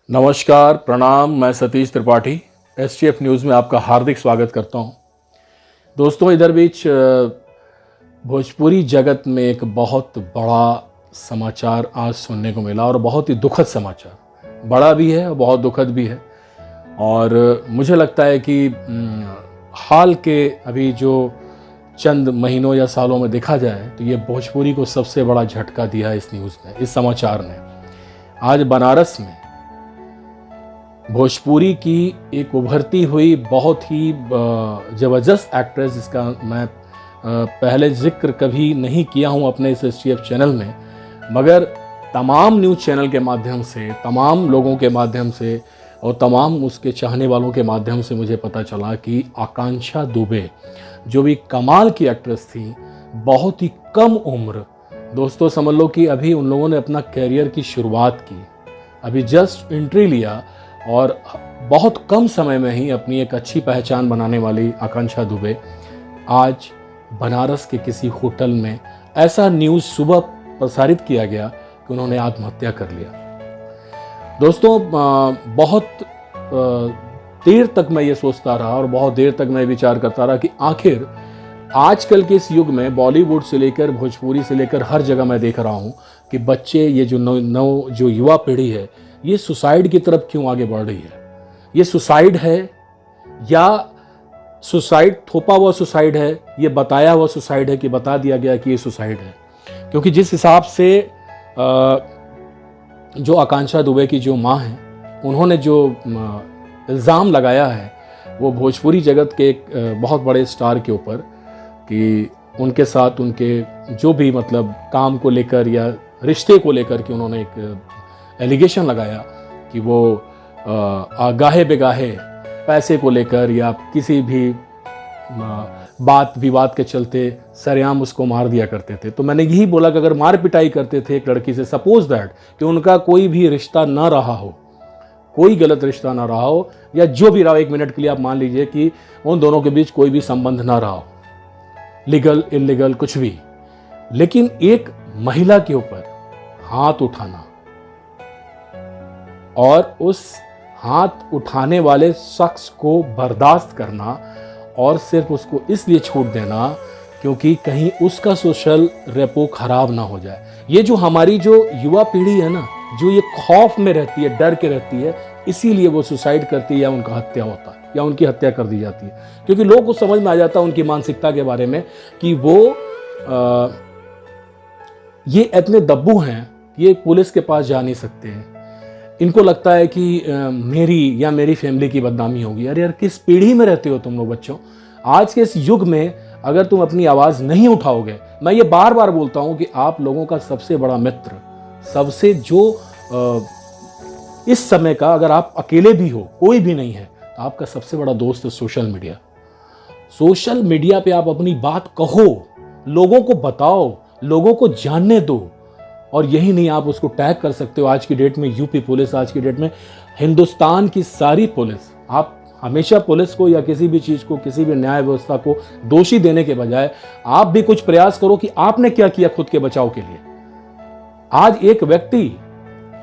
नमस्कार, प्रणाम। मैं सतीश त्रिपाठी एसटीएफ न्यूज़ में आपका हार्दिक स्वागत करता हूं। दोस्तों, इधर बीच भोजपुरी जगत में एक बहुत बड़ा समाचार आज सुनने को मिला और बहुत ही दुखद समाचार, बड़ा भी है और बहुत दुखद भी है। और मुझे लगता है कि हाल के अभी जो चंद महीनों या सालों में देखा जाए तो ये भोजपुरी को सबसे बड़ा झटका दिया है इस न्यूज़ ने, इस समाचार ने। आज बनारस में भोजपुरी की एक उभरती हुई बहुत ही ज़बरदस्त एक्ट्रेस, जिसका मैं पहले जिक्र कभी नहीं किया हूं अपने इस एसटीएफ चैनल में, मगर तमाम न्यूज़ चैनल के माध्यम से, तमाम लोगों के माध्यम से और तमाम उसके चाहने वालों के माध्यम से मुझे पता चला कि आकांक्षा दुबे जो भी कमाल की एक्ट्रेस थी, बहुत ही कम उम्र, दोस्तों समझ लो कि अभी उन लोगों ने अपना कैरियर की शुरुआत की, अभी जस्ट एंट्री लिया और बहुत कम समय में ही अपनी एक अच्छी पहचान बनाने वाली आकांक्षा दुबे आज बनारस के किसी होटल में, ऐसा न्यूज़ सुबह प्रसारित किया गया कि उन्होंने आत्महत्या कर लिया। दोस्तों, बहुत देर तक मैं ये सोचता रहा और बहुत देर तक मैं विचार करता रहा कि आखिर आजकल के इस युग में बॉलीवुड से लेकर भोजपुरी से लेकर हर जगह मैं देख रहा हूँ कि बच्चे, ये जो जो युवा पीढ़ी है, ये सुसाइड की तरफ क्यों आगे बढ़ रही है। ये सुसाइड है या सुसाइड थोपा हुआ सुसाइड है, ये बताया हुआ सुसाइड है कि बता दिया गया कि ये सुसाइड है। क्योंकि जिस हिसाब से जो आकांक्षा दुबे की जो माँ है, उन्होंने जो इल्ज़ाम लगाया है वो भोजपुरी जगत के एक बहुत बड़े स्टार के ऊपर, कि उनके साथ उनके जो भी मतलब काम को लेकर या रिश्ते को लेकर के उन्होंने एक एलिगेशन लगाया कि वो गाहे बेगाहे पैसे को लेकर या किसी भी बात विवाद के चलते सरेआम उसको मार दिया करते थे। तो मैंने यही बोला कि अगर मार पिटाई करते थे एक लड़की से, सपोज दैट कि उनका कोई भी रिश्ता ना रहा हो, कोई गलत रिश्ता ना रहा हो, या जो भी रहा, एक मिनट के लिए आप मान लीजिए कि उन दोनों के बीच कोई भी संबंध ना रहा हो, लीगल इलीगल कुछ भी, लेकिन एक महिला के ऊपर हाथ उठाना और उस हाथ उठाने वाले शख्स को बर्दाश्त करना और सिर्फ उसको इसलिए छूट देना क्योंकि कहीं उसका सोशल रेपो खराब ना हो जाए। ये जो हमारी जो युवा पीढ़ी है ना, जो ये खौफ में रहती है, डर के रहती है, इसीलिए वो सुसाइड करती है या उनका हत्या होता है या उनकी हत्या कर दी जाती है। क्योंकि लोगों को समझ में आ जाता है उनकी मानसिकता के बारे में कि वो ये इतने दब्बू हैं, ये पुलिस के पास जा नहीं सकते हैं। इनको लगता है कि मेरी या मेरी फैमिली की बदनामी होगी। अरे यार, किस पीढ़ी में रहते हो तुम लोग बच्चों? आज के इस युग में अगर तुम अपनी आवाज़ नहीं उठाओगे, मैं ये बार बार बोलता हूँ कि आप लोगों का सबसे बड़ा मित्र, सबसे जो इस समय का, अगर आप अकेले भी हो, कोई भी नहीं है, तो आपका सबसे बड़ा दोस्त है सोशल मीडिया। सोशल मीडिया पे आप अपनी बात कहो, लोगों को बताओ, लोगों को जानने दो। और यही नहीं, आप उसको टैग कर सकते हो। आज की डेट में यूपी पुलिस, आज की डेट में हिंदुस्तान की सारी पुलिस, आप हमेशा पुलिस को या किसी भी चीज़ को, किसी भी न्याय व्यवस्था को दोषी देने के बजाय आप भी कुछ प्रयास करो कि आपने क्या किया खुद के बचाव के लिए। आज एक व्यक्ति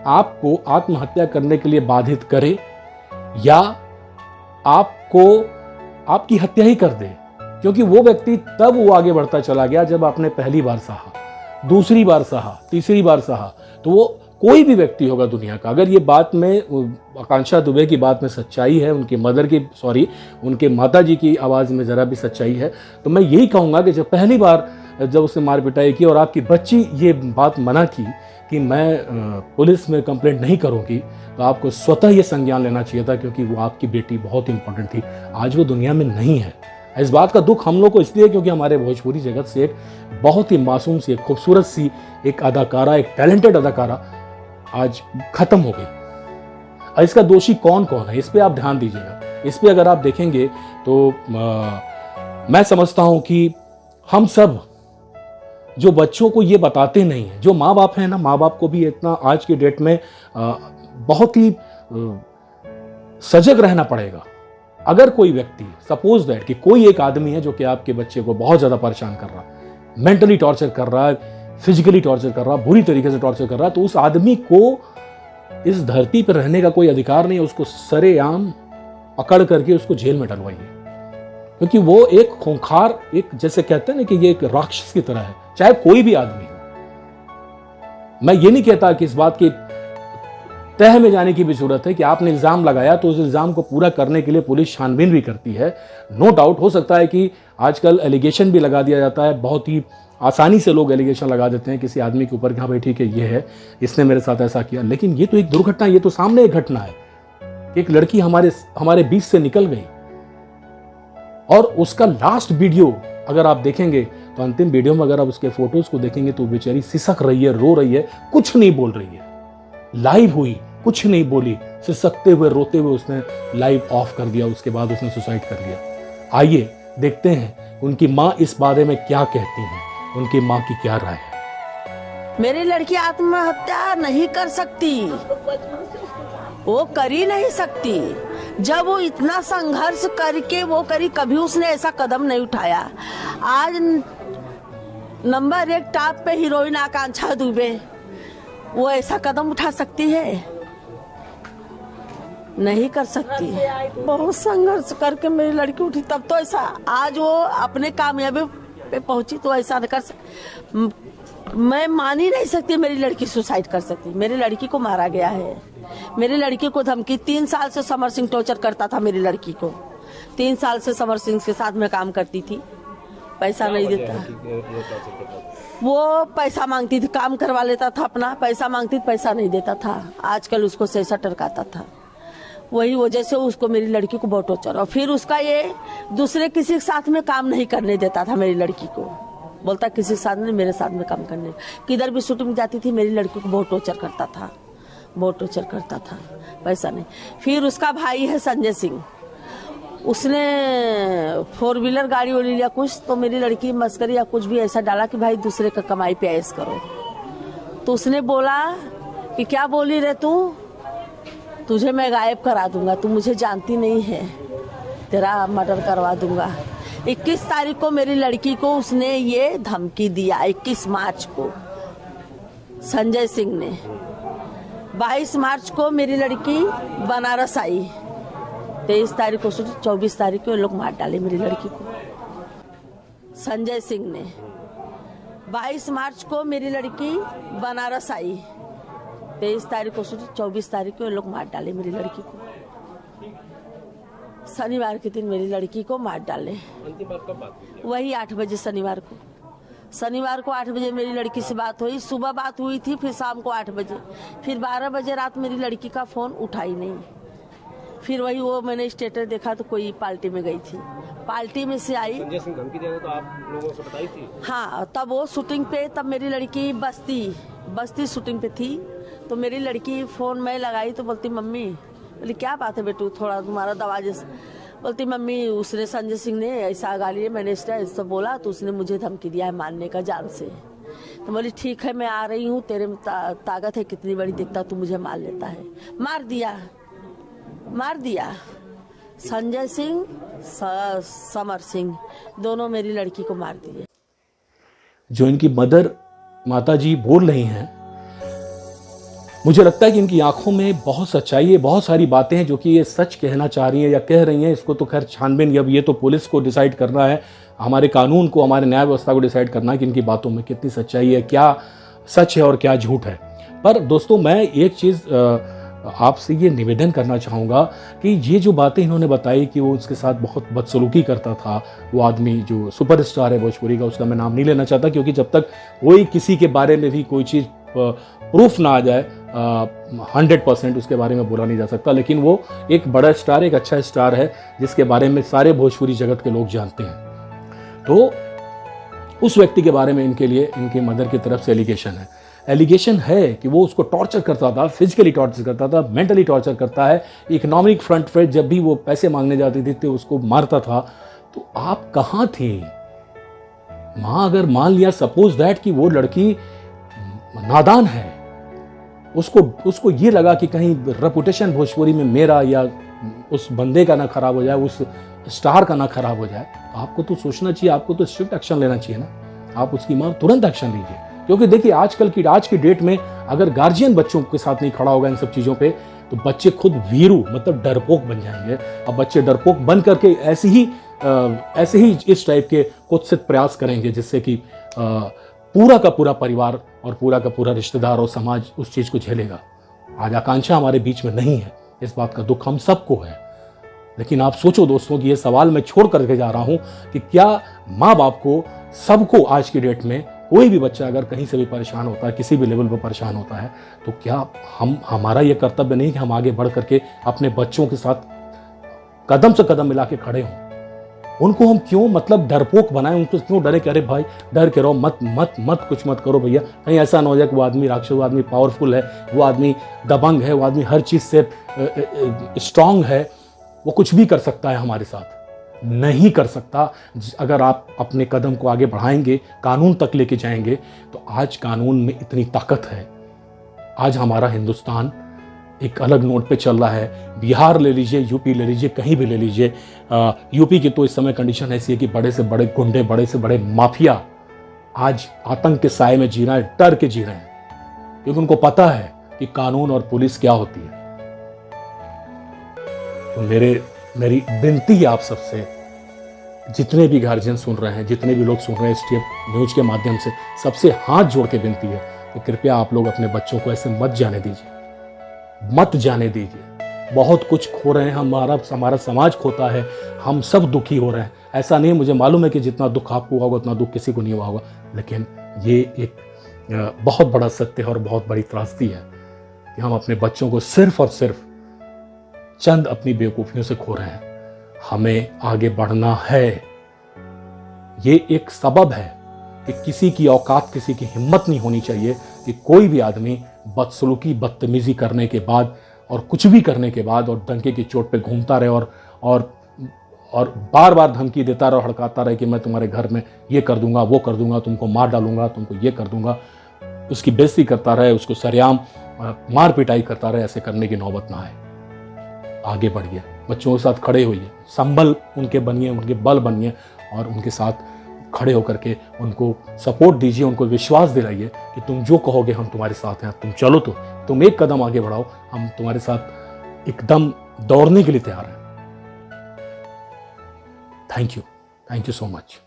आपको आत्महत्या करने के लिए बाधित करे या आपको आपकी हत्या ही कर दे, क्योंकि वो व्यक्ति तब वो आगे बढ़ता चला गया जब आपने पहली बार सहा, दूसरी बार सहा, तीसरी बार सहा। तो वो कोई भी व्यक्ति होगा दुनिया का, अगर ये बात में आकांक्षा दुबे की बात में सच्चाई है, उनके माता जी की आवाज़ में ज़रा भी सच्चाई है, तो मैं यही कहूँगा कि जब पहली बार जब उसने मार पिटाई की और आपकी बच्ची ये बात मना की कि मैं पुलिस में कंप्लेंट नहीं करूँगी, तो आपको स्वतः ये संज्ञान लेना चाहिए था, क्योंकि वो आपकी बेटी बहुत इंपॉर्टेंट थी। आज वो दुनिया में नहीं है। इस बात का दुख हम लोग को इसलिए क्योंकि हमारे भोजपुरी जगत से एक बहुत ही मासूम सी, एक खूबसूरत सी एक अदाकारा, एक टैलेंटेड अदाकारा आज खत्म हो गई। और इसका दोषी कौन कौन है, इस पे आप ध्यान दीजिएगा। इस पे अगर आप देखेंगे तो मैं समझता हूं कि हम सब जो बच्चों को ये बताते नहीं हैं, जो माँ बाप हैं ना, माँ बाप को भी इतना आज की डेट में बहुत ही सजग रहना पड़ेगा। अगर कोई व्यक्ति, सपोज दैट कि कोई एक आदमी है जो कि आपके बच्चे को बहुत ज़्यादा परेशान कर रहा है, मेंटली टॉर्चर कर रहा है, फिजिकली टॉर्चर कर रहा है, बुरी तरीके से टॉर्चर कर रहा है, तो उस आदमी को इस धरती पर रहने का कोई अधिकार नहीं है, उसको सरेआम पकड़ करके उसको जेल में डलवाइए, क्योंकि वो एक खूंखार, एक जैसे कहते हैं ना कि ये एक राक्षस की तरह है, चाहे कोई भी आदमी हो। मैं ये नहीं कहता कि इस बात की तह में जाने की भी जरूरत है कि आपने इल्जाम लगाया तो उस इल्जाम को पूरा करने के लिए पुलिस छानबीन भी करती है। नो डाउट हो सकता है कि आजकल एलिगेशन भी लगा दिया जाता है, बहुत ही आसानी से लोग एलिगेशन लगा देते हैं किसी आदमी के ऊपर कि हाँ भाई ठीक है, ये है, इसने मेरे साथ ऐसा किया। लेकिन ये तो एक दुर्घटना, ये तो सामने एक घटना है कि एक लड़की हमारे बीच से निकल गई और उसका लास्ट वीडियो अगर आप देखेंगे तो अंतिम वीडियो में अगर आप उसके फोटोज को देखेंगे तो बेचारी सिसक रही है, रो रही है, कुछ नहीं बोल रही है। लाइव हुई, कुछ नहीं बोली, सिसकते हुए रोते हुए उसने लाइव ऑफ कर दिया, उसके बाद उसने सुसाइड कर लिया। आइए देखते हैं उनकी माँ इस बारे में क्या कहती हैं, उनकी माँ की क्या राय है। मेरी लड़की आत्महत्या नहीं कर सकती, वो कर ही नहीं सकती। जब वो इतना संघर्ष करके वो करी, कभी उसने ऐसा कदम नहीं उठाया। आज नंबर 1 टॉप पे हीरोइन आकांक्षा दुबे, वो ऐसा कदम उठा सकती है? नहीं कर सकती। बहुत संघर्ष करके मेरी लड़की उठी, तब तो ऐसा आज वो अपने कामयाबी पे पहुंची, तो ऐसा कर मैं मान ही नहीं सकती मेरी लड़की सुसाइड कर सकती। मेरी लड़की को मारा गया है, मेरी लड़की को धमकी, 3 साल से समर सिंह टॉर्चर करता था मेरी लड़की को। 3 साल से समर सिंह के साथ में काम करती थी, पैसा नहीं देता, वो पैसा मांगती थी, काम करवा लेता था अपना, पैसा मांगती, पैसा नहीं देता था। आजकल उसको सैसा टरकाता था, वही वजह से उसको मेरी लड़की को बहुत टॉर्चर। और फिर उसका ये दूसरे किसी के साथ में काम नहीं करने देता था मेरी लड़की को, बोलता किसी के साथ नहीं, मेरे साथ में काम करने। किधर भी शूटिंग जाती थी मेरी लड़की को बहुत टॉर्चर करता था, बहुत टॉर्चर करता था, पैसा नहीं। फिर उसका भाई है संजय सिंह, उसने 4 व्हीलर गाड़ी वाली लिया कुछ, तो मेरी लड़की मस्करी या कुछ भी ऐसा डाला कि भाई दूसरे का कमाई पे ऐश करो। तो उसने बोला कि क्या बोली रे तू, तुझे मैं गायब करा दूंगा, तू मुझे जानती नहीं है, तेरा मर्डर करवा दूंगा। 21 तारीख को मेरी लड़की को उसने ये धमकी दिया, 21 मार्च को संजय सिंह ने। 22 मार्च को मेरी लड़की बनारस आई, 23 तारीख को 24 तारीख को ये लोग मार डाले मेरी लड़की को, संजय सिंह ने। 22 मार्च को मेरी लड़की बनारस आई, 23 तारीख को 24 तारीख को ये लोग मार डाले मेरी लड़की को। शनिवार के दिन मेरी लड़की को मार डाले। वही 8 बजे शनिवार को 8 बजे मेरी लड़की से बात हुई, सुबह बात हुई थी, फिर शाम को 8 बजे, फिर 12 बजे रात मेरी लड़की का फोन उठाई नहीं। फिर वही वो मैंने स्टेटस देखा तो कोई पार्टी में गई थी, पार्टी में से आई। संजय सिंह धमकी दिया तो आप लोगों को बताई थी? हाँ, तब वो शूटिंग पे, तब मेरी लड़की बस्ती शूटिंग पे थी, तो मेरी लड़की फोन में लगाई तो बोलती मम्मी, बोली क्या बात है बेटू, थोड़ा तुम्हारा दवा जैसे, बोलती मम्मी उसने संजय सिंह ने ऐसा गाली है, मैंने ऐसा बोला तो उसने मुझे धमकी दिया है मारने का जान से। तो बोली ठीक है मैं आ रही हूँ, तेरे में ताकत है कितनी बड़ी, दिखता तू मुझे मार लेता है। मार दिया संजय सिंह, समर सिंह, दोनों मेरी लड़की को मार दिए। जो इनकी माता जी बोल रही हैं, मुझे लगता है कि इनकी आंखों में बहुत सच्चाई है, बहुत सारी बातें हैं जो कि ये सच कहना चाह रही हैं या कह रही हैं। इसको तो खैर छानबीन, अब ये तो पुलिस को डिसाइड करना है, हमारे कानून को, हमारे न्याय व्यवस्था को डिसाइड करना है कि इनकी बातों में कितनी सच्चाई है, क्या सच है और क्या झूठ है। पर दोस्तों मैं एक चीज़ आपसे ये निवेदन करना चाहूँगा कि ये जो बातें इन्होंने बताई कि वो उसके साथ बहुत बदसलूकी करता था, वो आदमी जो सुपरस्टार है भोजपुरी का, उसका मैं नाम नहीं लेना चाहता क्योंकि जब तक कोई किसी के बारे में भी कोई चीज़ प्रूफ ना आ जाए 100% उसके बारे में बोला नहीं जा सकता। लेकिन वो एक बड़ा स्टार, एक अच्छा स्टार है जिसके बारे में सारे भोजपुरी जगत के लोग जानते हैं। तो उस व्यक्ति के बारे में इनके मदर की तरफ से एलिगेशन है कि वो उसको टॉर्चर करता था, फिजिकली टॉर्चर करता था, मेंटली टॉर्चर करता है। इकोनॉमिक फ्रंट पे जब भी वो पैसे मांगने जाती थी तो उसको मारता था। तो आप कहाँ थे माँ? अगर मान लिया सपोज दैट कि वो लड़की नादान है, उसको ये लगा कि कहीं रेपुटेशन भोजपुरी में मेरा या उस बंदे का ना खराब हो जाए, उस स्टार का ना खराब हो जाए, तो आपको तो सोचना चाहिए, आपको तो स्ट्रिक्ट एक्शन लेना चाहिए ना। आप उसकी माँ तुरंत एक्शन लीजिए, क्योंकि देखिए आज की डेट में अगर गार्जियन बच्चों के साथ नहीं खड़ा होगा इन सब चीज़ों पे, तो बच्चे खुद वीरू मतलब डरपोक बन जाएंगे। अब बच्चे डरपोक बन करके ऐसे ही इस टाइप के कुत्सित प्रयास करेंगे जिससे कि पूरा का पूरा परिवार और पूरा का पूरा रिश्तेदार और समाज उस चीज़ को झेलेगा। आज आकांक्षा हमारे बीच में नहीं है, इस बात का दुख हम सबको है। लेकिन आप सोचो दोस्तों कि ये सवाल मैं छोड़ करके जा रहा हूं कि क्या माँ बाप को, सबको आज की डेट में कोई भी बच्चा अगर कहीं से भी परेशान होता है, किसी भी लेवल पर परेशान होता है, तो क्या हमारा ये कर्तव्य नहीं कि हम आगे बढ़ करके अपने बच्चों के साथ कदम से कदम मिला के खड़े हों? उनको हम क्यों मतलब डरपोक बनाएं, उनको क्यों डरे कि अरे भाई डर के रहो, मत कुछ मत करो भैया, कहीं ऐसा ना हो जाए कि वो आदमी राक्षस, वो आदमी पावरफुल है, वो आदमी दबंग है, वो आदमी हर चीज़ से स्ट्रांग है, वो कुछ भी कर सकता है हमारे साथ। नहीं कर सकता। अगर आप अपने कदम को आगे बढ़ाएंगे, कानून तक लेके जाएंगे, तो आज कानून में इतनी ताकत है। आज हमारा हिंदुस्तान एक अलग नोट पे चल रहा है। बिहार ले लीजिए, यूपी ले लीजिए, कहीं भी ले लीजिए। यूपी की तो इस समय कंडीशन ऐसी है कि बड़े से बड़े गुंडे, बड़े से बड़े माफिया आज आतंक के साए में जी रहे हैं, डर के जी रहे हैं, क्योंकि उनको पता है कि कानून और पुलिस क्या होती है। तो मेरी विनती है आप सबसे, जितने भी गार्जियन सुन रहे हैं, जितने भी लोग सुन रहे हैं STF न्यूज के माध्यम से, सबसे हाथ जोड़ के विनती है कि कृपया आप लोग अपने बच्चों को ऐसे मत जाने दीजिए। बहुत कुछ खो रहे हैं, हमारा समाज खोता है, हम सब दुखी हो रहे हैं। ऐसा नहीं, मुझे मालूम है कि जितना दुख आपको हुआ होगा उतना दुख किसी को नहीं हुआ होगा, लेकिन ये एक बहुत बड़ा सत्य है और बहुत बड़ी त्रासदी है कि हम अपने बच्चों को सिर्फ और सिर्फ चंद अपनी बेवकूफ़ियों से खो रहे हैं। हमें आगे बढ़ना है। ये एक सबब है कि किसी की औकात, किसी की हिम्मत नहीं होनी चाहिए कि कोई भी आदमी बदसलूकी, बदतमीजी करने के बाद और कुछ भी करने के बाद और डंके की चोट पे घूमता रहे और बार बार धमकी देता रहे, हड़काता रहे कि मैं तुम्हारे घर में ये कर दूंगा, वो कर दूंगा, तुमको मार डालूंगा, तुमको ये कर दूंगा। उसकी बेइज्जती करता रहे, उसको सरेआम मार पिटाई करता रहे। ऐसे करने की नौबत ना आए। आगे बढ़िए, बच्चों के साथ खड़े होइए, संबल उनके बनिए, उनके बल बनिए और उनके साथ खड़े होकर के उनको सपोर्ट दीजिए, उनको विश्वास दिलाइए कि तुम जो कहोगे हम तुम्हारे साथ हैं। तुम चलो, तो तुम एक कदम आगे बढ़ाओ, हम तुम्हारे साथ एकदम दौड़ने के लिए तैयार हैं। Thank you so much.